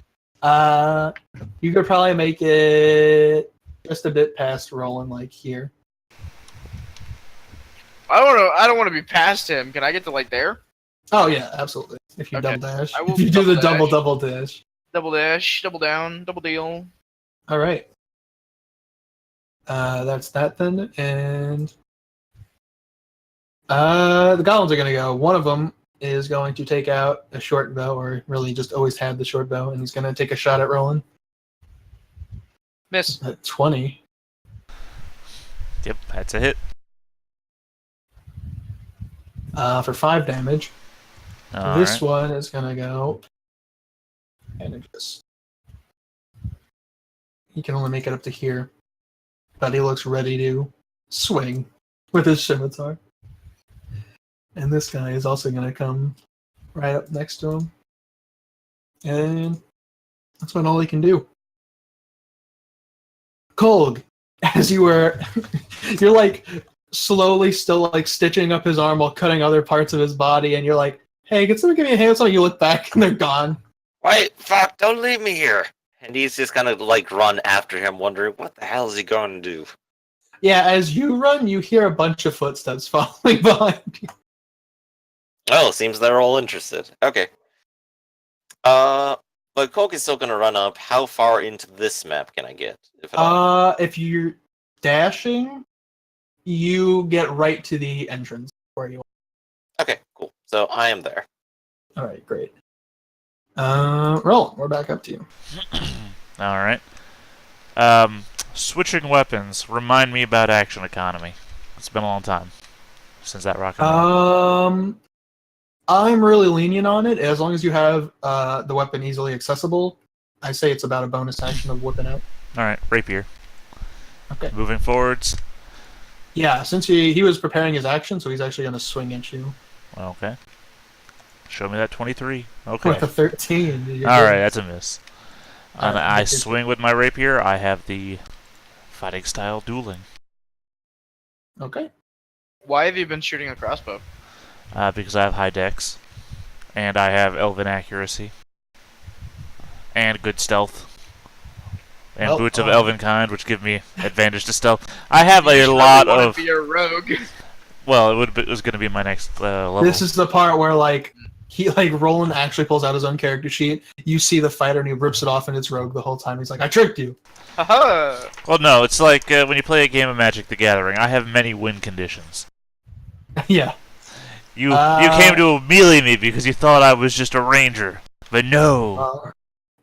you could probably make it just a bit past Roland, like here. I don't want to be past him. Can I get to like there? Oh yeah, absolutely. If you Okay. double dash, I will if you do the double double dash. Double dash, double down, double deal. All right. That's that then, and the goblins are gonna go. One of them is going to take out a short bow, or really just always had the short bow, and he's gonna take a shot at Roland. Miss. At 20. Yep, that's a hit. For 5 damage. All This right. one is gonna go, and it just he can only make it up to here, but he looks ready to swing with his scimitar. And this guy is also gonna come right up next to him, and that's about all he can do. Kolg, as you were, you're like slowly still like stitching up his arm while cutting other parts of his body, and you're like, hey, can someone give me a hand? So you look back and they're gone. Wait, fuck, don't leave me here. And he's just gonna like run after him, wondering what the hell is he going to do. Yeah, as you run, you hear a bunch of footsteps following behind you. Oh, seems they're all interested. Okay. But Coke is still gonna run up. How far into this map can I get? If at all? If you're dashing, you get right to the entrance where you are. Okay, cool. So I am there. All right, great. Roll. We're back up to you. All right. Switching weapons. Remind me about action economy. It's been a long time since that rock and roll. I'm really lenient on it. As long as you have the weapon easily accessible, I say it's about a bonus action of whipping out. All right, rapier. Okay. Moving forwards. Yeah, since he was preparing his action, so he's actually going to swing at you Okay. Show me that 23. Okay. with a 13. All right, that's a miss. And Alright, I okay. swing with my rapier. I have the fighting style dueling. Okay. Why have you been shooting a crossbow? Because I have high dex, and I have elven accuracy, and good stealth, and Well, boots of elven kind, which give me advantage to stealth. I have a You lot wanna of. be a rogue. Well, it was going to be my next level. This is the part where Roland actually pulls out his own character sheet. You see the fighter and he rips it off and it's rogue the whole time. He's like, I tricked you. Haha. Well, no, it's like when you play a game of Magic: The Gathering. I have many win conditions. Yeah. You came to melee me because you thought I was just a ranger, but no.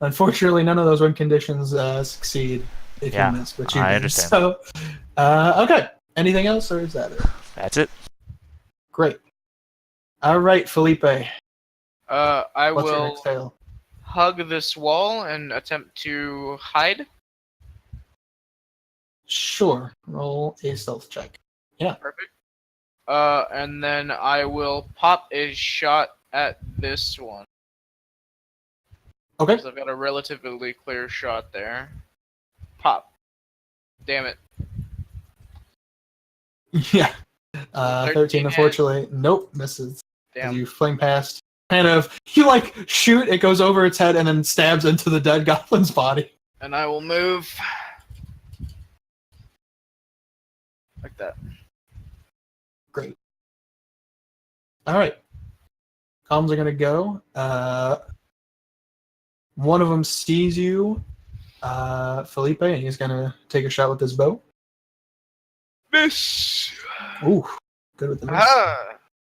Unfortunately, none of those win conditions succeed if Yeah, you miss what you I did. understand. So, okay. Anything else, or is that it? That's it. Great. All right, Felipe. I What's your will next tale? hug this wall and attempt to hide. Sure. Roll a stealth check. Perfect. And then I will pop a shot at this one. Okay. Because I've got a relatively clear shot there. Pop. Damn it. Yeah. 13, unfortunately. Nope, misses. Damn. You fling past. Kind of, you shoot, it goes over its head and then stabs into the dead goblin's body. And I will move. Like that. Great. Alright. Comms are gonna go. One of them sees you, Felipe, and he's gonna take a shot with his bow. Miss. Ooh, good with the miss. Ah.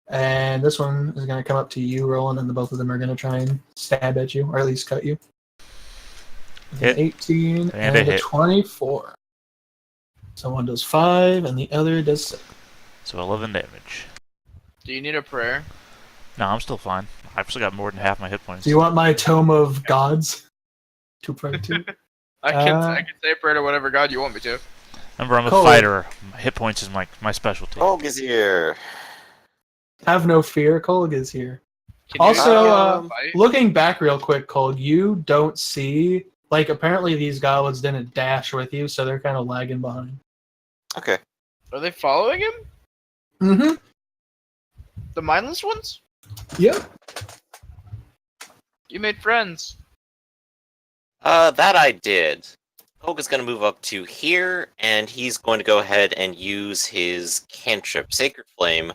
And this one is gonna come up to you, Roland, and the both of them are gonna try and stab at you, or at least cut you. Hit. 18 And and a a hit. 24. So one does 5 and the other does 6. So 11 damage. Do you need a prayer? No, I'm still fine. I've still got more than half my hit points. Do you want my Tome of Gods to pray to? I can say a prayer to whatever god you want me to. Remember, I'm a Cool. fighter. Hit points is my specialty. Kolg is here. Have no fear, Kolg is here. Can Also, fight? looking back real quick, Kolg, you don't see... Like, apparently these goblins didn't dash with you, so they're kind of lagging behind. Okay. Are they following him? Mm-hmm. The mindless ones? Yep. You made friends. That I did. Kolg is going to move up to here, and he's going to go ahead and use his cantrip, Sacred Flame,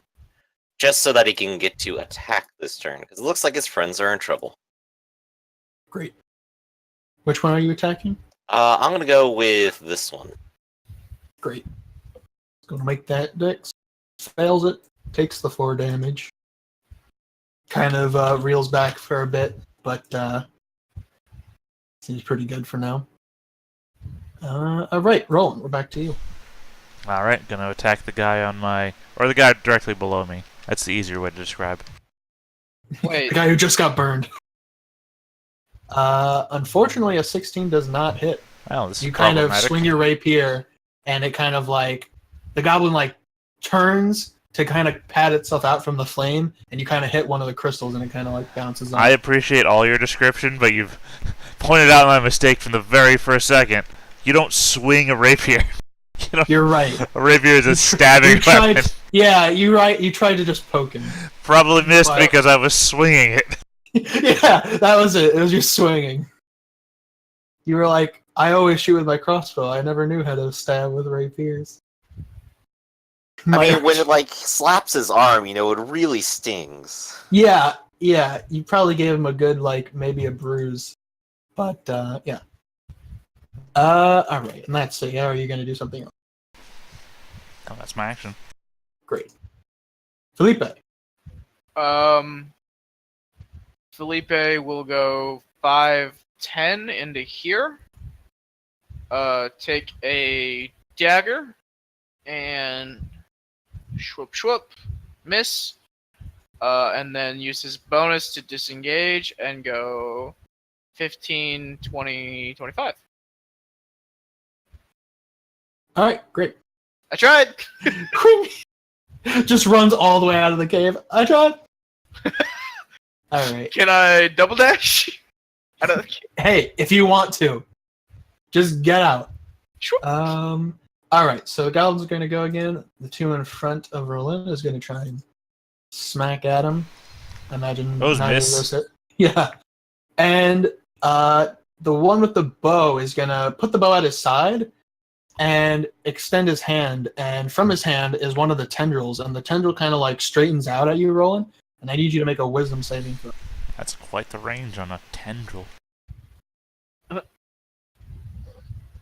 just so that he can get to attack this turn, because it looks like his friends are in trouble. Great. Which one are you attacking? I'm going to go with this one. Great. Gonna make that dex. Fails it. Takes the 4 damage. Kind of reels back for a bit, but seems pretty good for now. Alright, Roland, we're back to you. Alright, gonna attack the guy on my... Or the guy directly below me. That's the easier way to describe. Wait, The guy who just got burned. Unfortunately, a 16 does not hit. Well, this is You kind of problematic. swing your rapier, and it kind of like... The goblin like turns to kind of pat itself out from the flame, and you kind of hit one of the crystals, and it kind of like bounces off. I appreciate all your description, but you've pointed out my mistake from the very first second. You don't swing a rapier. You're right. A rapier is a stabbing You tried, weapon. yeah, you're right. You tried to just poke him. Probably missed Wow. because I was swinging it. Yeah, that was it. It was just swinging. You were like, I always shoot with my crossbow. I never knew how to stab with rapiers. I mean, when it, like, slaps his arm, you know, it really stings. Yeah, you probably gave him a good, like, maybe a bruise. But, yeah. Alright, and that's it. How are you going to do something else? Oh, that's my action. Great. Felipe. Felipe will go 5'10" into here. Take a dagger and swoop, miss. And then use his bonus to disengage and go 15, 20, 25. Alright, great. I tried! Just runs all the way out of the cave. I tried. Alright. Can I double dash? Out of the cave? Hey, if you want to. Just get out. Sure. Alright, so the goblin's gonna go again. The two in front of Roland is gonna try and smack at him. I imagine Those neither of miss. those hit. Yeah. And the one with the bow is gonna put the bow at his side and extend his hand, and from his hand is one of the tendrils, and the tendril kind of like straightens out at you, Roland, and I need you to make a wisdom saving throw. That's quite the range on a tendril.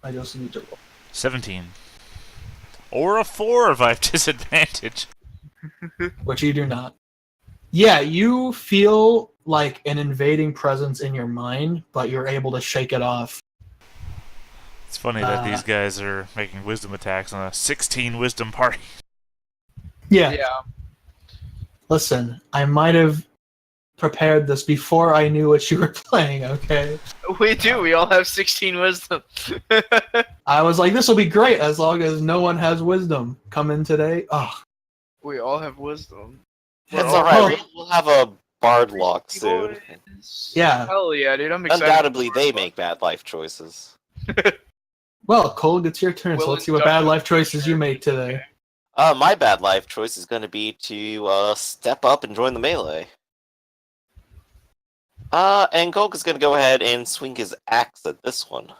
I just need to roll. 17. Or a 4 if I have disadvantage. Which you do not. Yeah, you feel like an invading presence in your mind, but you're able to shake it off. It's funny that these guys are making wisdom attacks on a 16 wisdom party. Yeah. Yeah. Listen, I might have prepared this before I knew what you were playing, okay? We do. We all have 16 wisdom. I was like, this will be great as long as no one has wisdom come in today. Oh, We all have wisdom. It's We're all alright, we'll have a bard lock soon. boys. Yeah. Hell yeah, dude. I'm excited. Undoubtedly, they make bad life choices. well, Cole, it's your turn, so Will let's see what bad induct life the choices you future. made today. My bad life choice is going to be to step up and join the melee. And Kolk is going to go ahead and swing his axe at this one.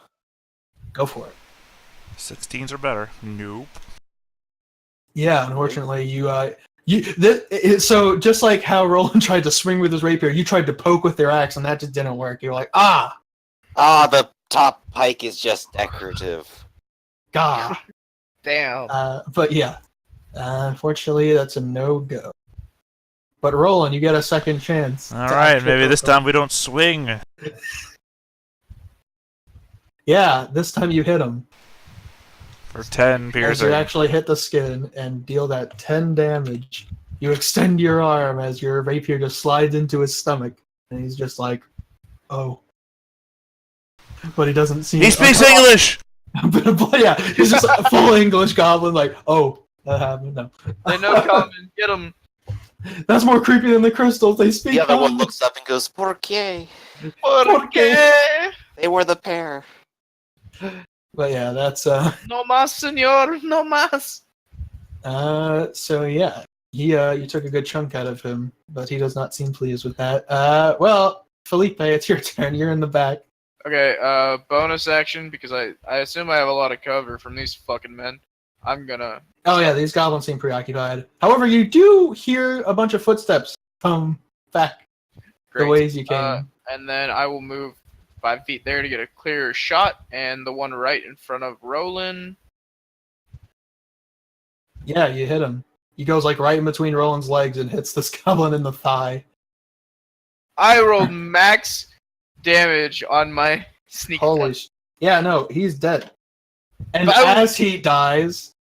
Go for it. 16s are better. Nope. Yeah, unfortunately, so just like how Roland tried to swing with his rapier, you tried to poke with your axe, and that just didn't work. You're like, The top pike is just decorative. God. Damn. But yeah, unfortunately, that's a no-go. But Roland, you get a second chance. to Alright, actually maybe this poke him. time we don't swing. Yeah, this time you hit him. For 10 As piercing. you actually hit the skin and deal that 10 damage You extend your arm as your rapier just slides into his stomach, and he's just like, "Oh." But he doesn't seem. He speaks English! But yeah, he's just a full English goblin, like, "Oh, that happened." No, They know common. Get them. that's more creepy than the crystals. They speak. The other one common. looks up and goes, "Por qué?" ¿Por qué? They were the pair. But yeah, that's No más, señor. No más. So yeah, you took a good chunk out of him, but he does not seem pleased with that. Well, Felipe, it's your turn. You're in the back. Okay, bonus action, because I assume I have a lot of cover from these fucking men. I'm gonna... Oh yeah, these goblins seem preoccupied. However, you do hear a bunch of footsteps come back Great. the ways you came. And then I will move 5 feet there to get a clearer shot, and the one right in front of Roland. Yeah, you hit him. He goes like right in between Roland's legs and hits this goblin in the thigh. I rolled max damage on my sneak Holy attack. yeah, no, he's dead. And But I as he dies,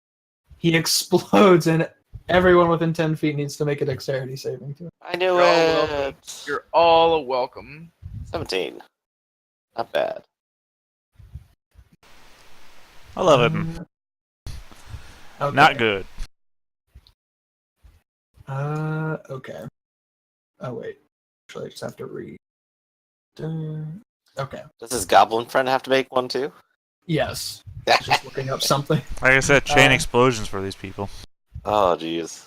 he explodes, and everyone within 10 feet needs to make a dexterity saving too. I knew You're all welcome. it. You're all welcome. 17. Not bad. 11. Okay. Not good. Okay. Oh wait. Actually, I just have to read. Okay. Does his goblin friend have to make one too? Yes. Just looking up something. Like I said, chain explosions for these people. Oh, jeez.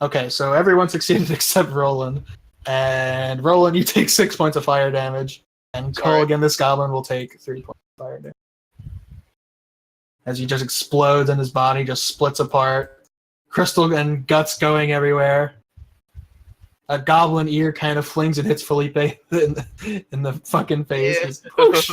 Okay, so everyone succeeded except Roland. And Roland, you take 6 points of fire damage. And Sorry. Cole, this goblin, will take 3 points of fire damage. As he just explodes and his body just splits apart. Crystal and guts going everywhere. A goblin ear kind of flings and hits Felipe in the fucking face. Yeah. He's, whoosh.